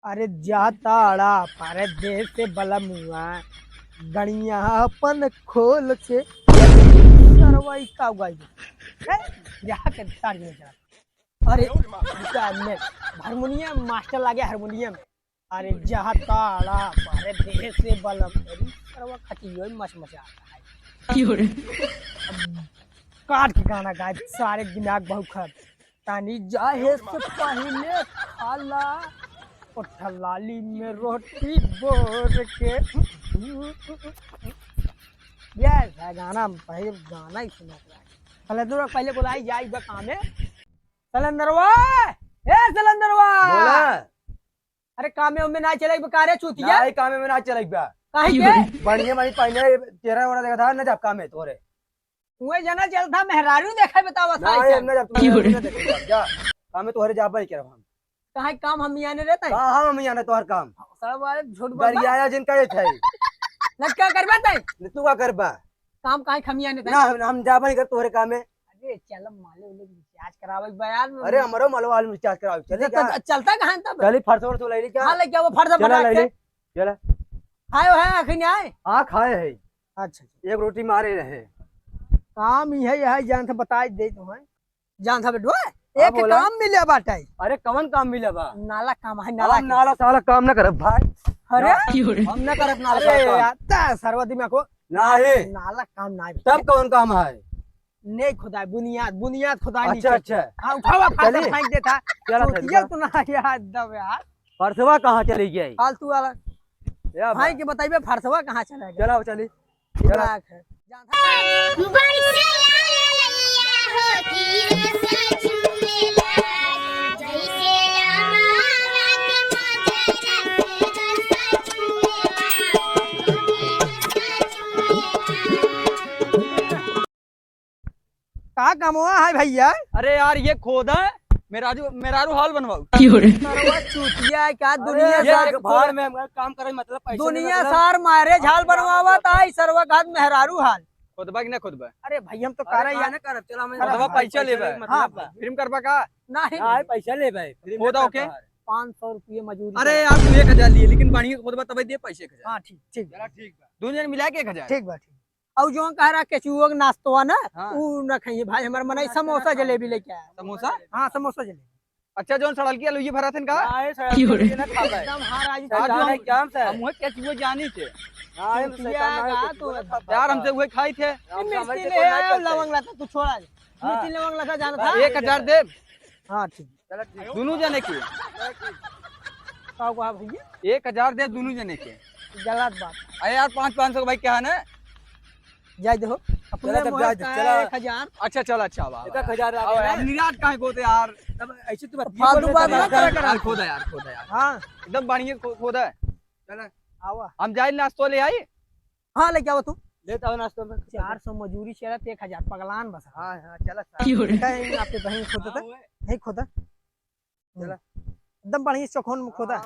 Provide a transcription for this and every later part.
अरे जाताड़ा परदेस से बलमुआ गणिया अपन खोल के सरवाई का उगाई यहाँ के तार में चला। अरे में हारमोनियम मास्टर लागे हारमोनियम। अरे जाताड़ा परदेस से बलम अरे सरवा खटियो मच मचा आता है। काट के गाना गाए सारे दिमाग बहुत खर तानी जाहे से पहले खाला लाली में रोटी बोर के यस है गाना पहले गाना ही सुना सलेंदर पहले बुलाई जाई बा काम है सलेंदरवा ए सलेंदरवा बोला। अरे काम में ना चले बकारे चूतिया नहीं काम में ना चले बा काहे के बढ़िया मानी पहले तेरा वाला देखा था ना जब काम है तोरे तू जना चल था मेहरारू देखै बतावा नहीं हमने जब तू देखा जा काम में तोरे जाबा ही कर हम काहे काम हम याने रहता है हां हम याने तोहर काम सब वाले झूठ बोल गरियाया जिनका ये थे लटका करबा तई तू का करबा काम काहे खमिया ने ना हम जाबा ही कर तोहरे काम में। अरे चल माले उले रिचार्ज करावे बयान अरे हमरो मलवाल में रिचार्ज कराओ चले क्या चलता कहां तब चली फरसोर तो ले ली क्या हां ले क्या वो फर्ज चला बना ले के ली चला आयो है अखनी आए हां खाए है अच्छा एक रोटी मारे रहे काम ही है जान से बता दे तू है जान था बेटवा हाँ, एक बोला। काम मिले बाटे अरे कौन काम मिले बा नाला काम है नाला हम नाला साला काम ना करब भाई अरे हम ना करब नाला अरे साला काम याता सर्वदी में को नहीं नाला काम ना तब कौन काम है नहीं खुदा बुनियाद बुनियाद खुदा नहीं अच्छा अच्छा हां उठावा फाड़ चलिए। फेंक देता चला तो ये तो ना याद दब यार परसवा कहाँ चली गई फालतू वाला या भाई के बताइए फरसवा कहां चला गया चला चली चला राख है। जान था का काम हुआ है भैया अरे यार ये खोद है मेरारू हाल बनवाओ सरवा चूतिया का दुनिया ये सार भाड़ में हम काम करे मतलब पैसे दुनिया मतलब- सार मारे झाल बनवावा ताई सरवा घात मेहरारू हाल खोदबा कि ना खोदबा अरे भैया हम तो अरे कर रही या है ना करब चला मैं खोदबा पैसा लेबे हाँ। फिल्म करबा का नहीं हां पैसा ले भाई खोदा ओके 500 रुपये मजूरी अरे यार तू 1000 लिए लेकिन बढ़िया खोदबा तब दे पैसे 1000 हाँ ठीक ठीक चला ठीक बा दोनों जन मिला के 1000 ठीक बा ठीक और जो कह रहा केचुओ के नाश्ता ना हाँ। उ न खाइए भाई हमार मनाई समोसा जलेबी लेके आया समोसा हाँ समोसा जलेबी अच्छा जोन सड़ल की आलू भरा थन का आए सर ना खा भाई एकदम हार आज आज आज हम- काम से हम के चीज जानी थे हां यार हमसे वही खाई थे मिर्ची ले आया लवंग लाता तू छोड़ा दे हाँ। मिर्ची लवंग लाता जाना था 1000 दे हाँ ठीक चला ठीक दोनों जने के का हुआ भैया 1000 दे दोनों जने के गलत बात अरे यार 500 का भाई क्या है ना जाय देखो अपने चला तब मोह जा, का चला। 1000 अच्छा चल अच्छा वाह 1000 आ अब गया अब निराश काहे को थे यार तब ऐसे तो फालतू बात ना करा यार खोदा यार हाँ एकदम बढ़िया खोदा है चला आवा हम जाए नाश्तो ले आई हाँ लेके आओ तू लेता हूं नाश्ता में 400 मजूरी चला 1000 पगलान बस हां हां चला कहीं आपके बहन खोदा था नहीं खोदा चला। एकदम बढ़िया चौखोन में खोदा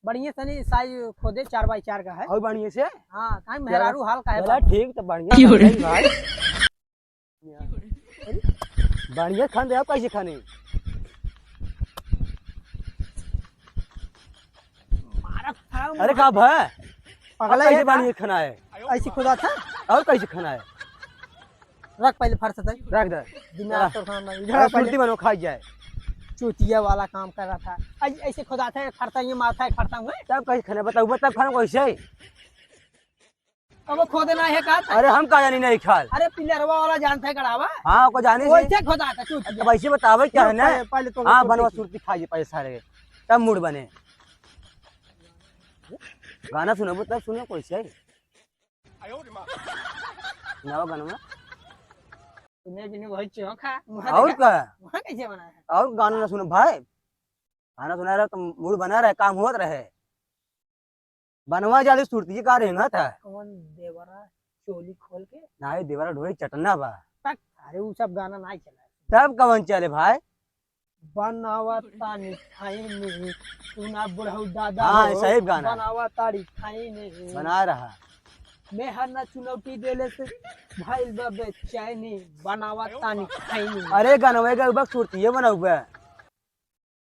बढ़िया सनी साइज खोदे 4x4 का है और बढ़िया से हाँ कहीं मेहरारू हाल का है चला ठीक तो बढ़िया भाई बढ़िया खान दे आप कैसे खाने अरे का भाई पगला कैसे है बढ़िया खाना है ऐसी खुदा था और कैसे खाना है रख पहले फर्श था रख दे दिमाग तो खाना अरे इधर फुर्ती पहले बनो खाई जाए चूतिया वाला काम कर रहा था आज ऐसे खुदा था फरता ये माथा फरता हुए तब कैसे खाना बताओ तब खाना कैसे अब वो खोदना है का था अरे हम का जानी नहीं खाल अरे पिलरवा वाला जानता है गड़ावा हाँ को जाने से वैसे खुदा था चूतिया अब ऐसे बतावे क्या है ना पहले तो हाँ बनवा सुरती खाइए पैसे सारे तब मूड बने गाना सुनो तब सुनो कैसे नवा गाना में सुने जिन्हें वही चौखा और क्या वहाँ कैसे बना है और गाना ना सुनो भाई गाना सुना रहा तो मूड बना रहे काम होत रहे बनवा जाले सुरती का रहेगा था कौन देवरा चोली खोल के ना देवरा ढोरी चटना बा तक अरे वो सब गाना नहीं चला तब कवन चले भाई बनावा तानी खाई नहीं सुना बुढ़ऊ दादा हाँ, हो, सही गाना। बनावा तारी खाई नहीं बना रहा मैं हर ना चुनौती देले से भाई बबे चैनी बनावा तानी खाई नहीं अरे गाना सुरती बनाऊ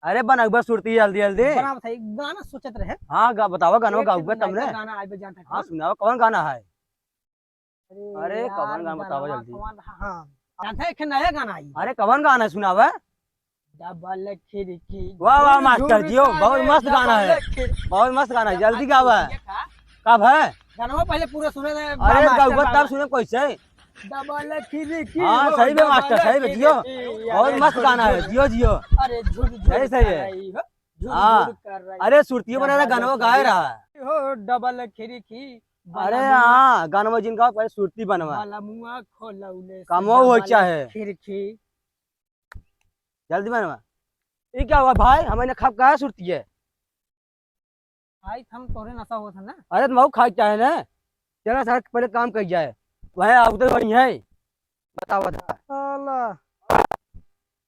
अरे बनाऊबा सुरती जल्दी जल्दी। बना बताइए गाना सोचत रहे। हाँ बतावा गाना एक गाऊबा से तुमने। गाना आज बजान था। हाँ सुनाओ कौन गाना है। अरे यार, कौन गाना बताओ गलवा जल्दी। कौन हाँ जानता है एक नया गाना आई अरे कौन गाना है सुनावा। डबल खिड़की वाह वाह झूर मास्टर झूर जी, बहुत तारे, मस्त गाना है। डबल खिड़की। बहुत मस्त गाना है, जल्दी गावा। ये का? कब है। गाना पहले पूरा सुने थे। अरे गाऊबा तब सुने कैसे। डबल खिड़की हाँ हो, सही में मास्टर, डबल सही में जियो। खिड़की। बहुत अरे मस्त झूर गाना है, झूर, जियो जियो। अरे झुर झुर सही सही कर है। रही हो, झुर हाँ। झुर कर रही अरे सुरती बना रहा गाना गा रहा है। हो, डबल खिड़की अरे हाँ गाना जिनका पहले सुरती बनवा वाला मुआ खोलौले से कमो हो डबल चाहे। खिड़की। जल्दी बनवा। ये क्या हुआ भाई, हमें खप कहा सुरती है। भाई हम तोरे नशा होता ना। अरे तुम खाई चाहे ना। चला सर पहले काम कर जाए। वह आप तो वही है। बताओ बता। साला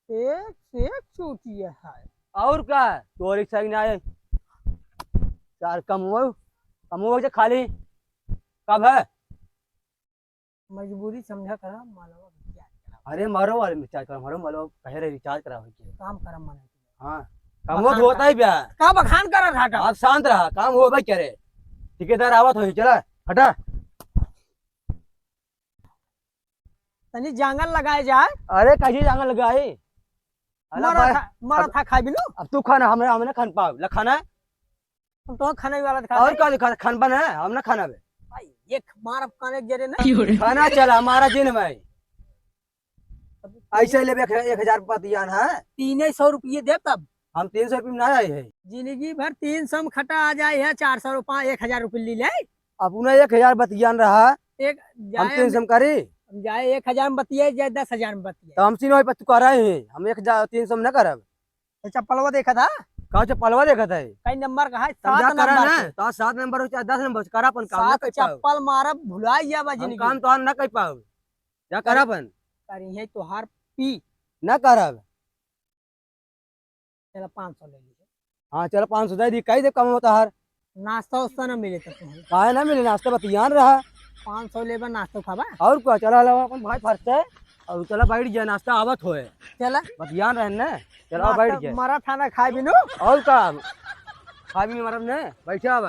एक से एक चूतिया है। और क्या तो रिक्शा नहीं आए। चार कम हो खाली। कब है। मजबूरी समझा करा मालवा क्या करा। अरे मारो वाले रिचार्ज करा, मारो मारो कह रहे रिचार्ज करा काम करम मने हाँ काम हो तो होता ही प्यार। का बखान करा घाटा। आप शांत रहा, काम हो भाई करे। ठेकेदार आवत हो चला हटा। तनी जंगल लगाए जाए। अरे कहीं जांगा लगाई। मारा था खाई बिनु। अब तू खाना हमने हमने खान पाओ लखाना है। हम तो खाने वाला था। और क्या दिखा खान बना है हमने खाना में। भाई एक मार खाने जरे ना। खाना चला हमारा जिन में ऐसे ले 1000 रुपया दिया है। 300 रुपये दे तब हम 300 रुपये में ना आए है। जिंदगी भर 300 में खटा आ जाए है 400 रुपया 1000 रुपये ले ले। अब उन्हें 1000 बतियान रहा। एक हम जाए 300 में करी। हम जाए 1000 में बतिये जाए 10,000 में बतिये। तो हम सीनो पर तू कर रहे हैं, हम 1300 में न करब। तो चप्पलवा देखा था कहा चप्पलवा देखा था। कई नंबर का है समझा 7 करा नंबर ना के। तो 7 नंबर हो चाहे 10 नंबर करा अपन काम ना 7 कर पाओ। चप्पल मारब भुलाई जाबा हम जिंदगी काम तो ना कर पाओ। क्या करा अपन करी है तोहार पी। ना करब। चला 500 ले लीजिए। हाँ चलो 500 दे दी कहीं दे कम होता हर। नाश्ता उस्ता ना मिले तो तुम्हें काहे ना मिले नाश्ता बतियान रहा। 500 लेबर नाश्ता खाबा। और क्या चला हला अपन भाई फर्स्ट है। और चला बैठ जाए नाश्ता आवत होए चला बतियान रहे ना। चलो बैठ जाए मारा खाना खाए बिनु। और का खा भी मरब ने बैठा अब।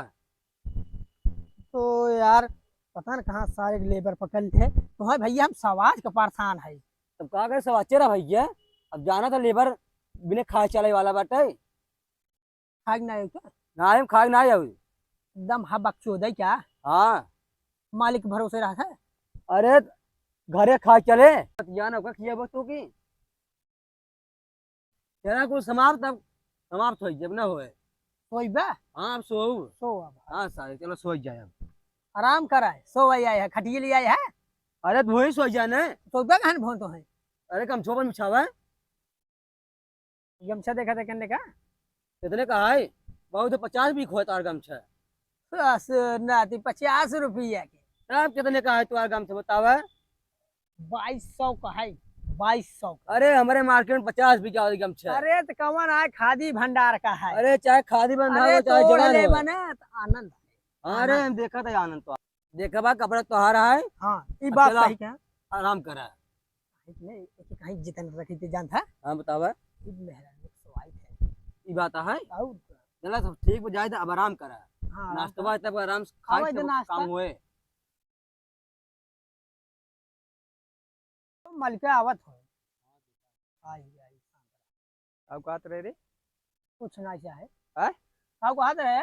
तो यार पता न कहाँ सारे लेबर पकड़ थे तो है भैया हम समाज का परेशान है। तब का करे सब अच्छे रहा भैया। अब जाना था लेबर बिना खा चले वाला बाटे। खाए ना है क्या ना हम खा ना जाऊ। एकदम हा बकचोद है क्या हाँ मालिक भरोसे रहा था। अरे घरे खा चले बतियान होगा किया बच्चों की। तेरा कुछ समाप्त अब समाप्त हो जब ना होए। सोई बा हाँ अब सोऊ। सो अब हाँ सारे चलो सो जाए अब। आराम कराए सो आई है खटिए ले आए है। अरे तू ही सो जाए ना। तो बा कहन भोन तो है अरे कम छोपन बिछावा। गमछा देखा था करने का कितने का है। बहुत 50 भी खोए तार गमछा। बस नाती 50 रुपया के तब कितने का है तुम्हारा गमछा बतावा। 2200 का है 2200 का। अरे हमारे मार्केट में 50 भी क्या गमछा। अरे तो कौन है खादी भंडार का है। अरे चाहे खादी बंधा अरे हो चाहे तोड़ जवान ले हो। बने तो आनंद है। अरे हम देखा था आनंद तो देखा बा कपड़ा तोहारा है। हाँ ये बात चला। सही क्या आराम करा। नहीं कहीं जितन रखी थी जान था हाँ बतावा मेहरान सो आई थे ये बात है। और चला सब ठीक हो जाए तो अब आराम करा। हाँ नाश्ता तब आराम से हाँ, खाए तो तब नाश्ता। काम हुए। तो मलका आवत हो आई आई अब बात रहे रे। कुछ ना चाहे हैं? आप कहा रहे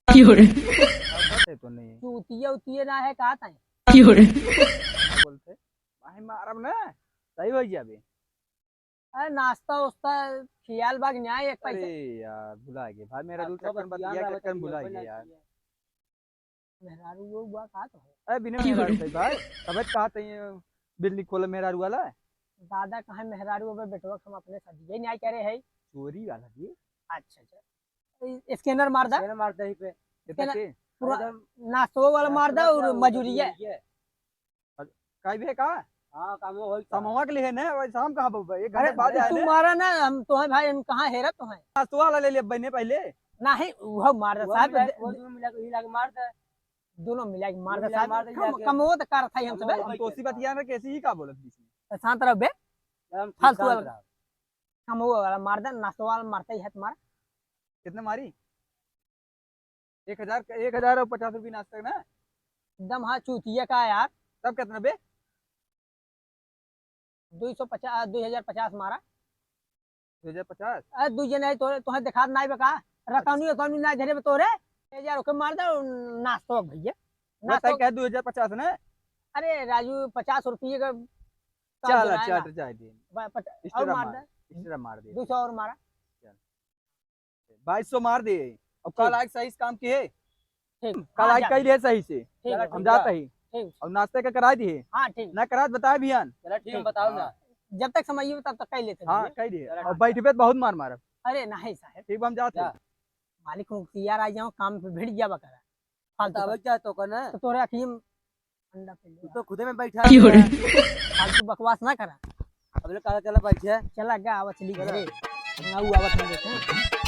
बात है तो नहीं चूतिया उतिये ना है कहा था बोलते भाई मारब ना सही हो गया अभी। अरे नाश्ता उस्ता खियाल बाग न्याय एक अरे पैसा यार भुला गए भाई मेरा दूर अच्छा, चक्कर बतियान बतिया रहा चक्कर बतिया, भुला कोई गए ना यार। मेहरारू वो हुआ कहा तो है अरे बिना मेहरारू सही भाई तबीयत कहा था बिल्ली खोला मेहरारू वाला दादा कहा मेहरारू अब बेटवा हम अपने साथ ये न्याय करे है। चोरी वाला जी। अच्छा अच्छा स्कैनर मार दा कहना मारता ही पे। कितना के पूरा नाश्तो वाला मार दा और मजूरी है। काई भी है का हाँ काम हो समवा के लिए है ना वही शाम कहाँ बाबू एक घंटे अरे बाद आए तू ना मारा ना हम तो है भाई हम कहाँ हेरा तो है नाश्ता वाला ले लिया बहने पहले। नहीं वो मार दा साहब वो मिला के हिला के मारता। दोनों मिला के मार दा मिला के मार दे साहब जाके। कम वो तो कर था हम सब हम तो उसी बतिया में कैसे ही का बोलत बीच में। शांत रहो बे हम फालतू शांत वाला। रहा। हम वो वाला मार दे, नाश्ता वाला मारता ही है तुम्हारा। कितने मारी? 1,000 और 50 रुपये नाश्ता ना। एकदम हाँ चूतिया का है यार। तब कितना बे? 250 2050 मारा। 2,050। अरे दूजे नहीं तोरे तुम्हें दिखा नहीं बका रकानी रकानी ना धरे तोरे 1000 के मार दे नाश्ता भैया नाश्ता। क्या 2,050 ना? अरे राजू 50 रुपये का चल चल जाए दे। और मार दे एक्स्ट्रा मार दे। 200 और मारा। 2,200 मार दे। और कल आज सही से काम किए। ठीक कल हाँ, आज जा, कई लिए सही से। ठीक हम जाते ही। ठीक और नाश्ते का करा दिए हाँ ठीक ना? करा बताए भैयान। चलो ठीक है, बताओ ना। जब तक समय हो तब तक कह लेते हाँ भैया। कह दिए। और बैठ पे बहुत मार मारा। अरे नहीं साहब ठीक हम जाते हैं। मालिक को यार आ जाओ काम पे भिड़ जा बकरा फालतू बताओ क्या तो करना। तो तोरे अखियम अंडा पे ले तो खुदे में बैठा फालतू बकवास ना करा। अब लोग कहा चला बैठे। चला गया आवा चली घरे ना हुआ आवा देते हैं।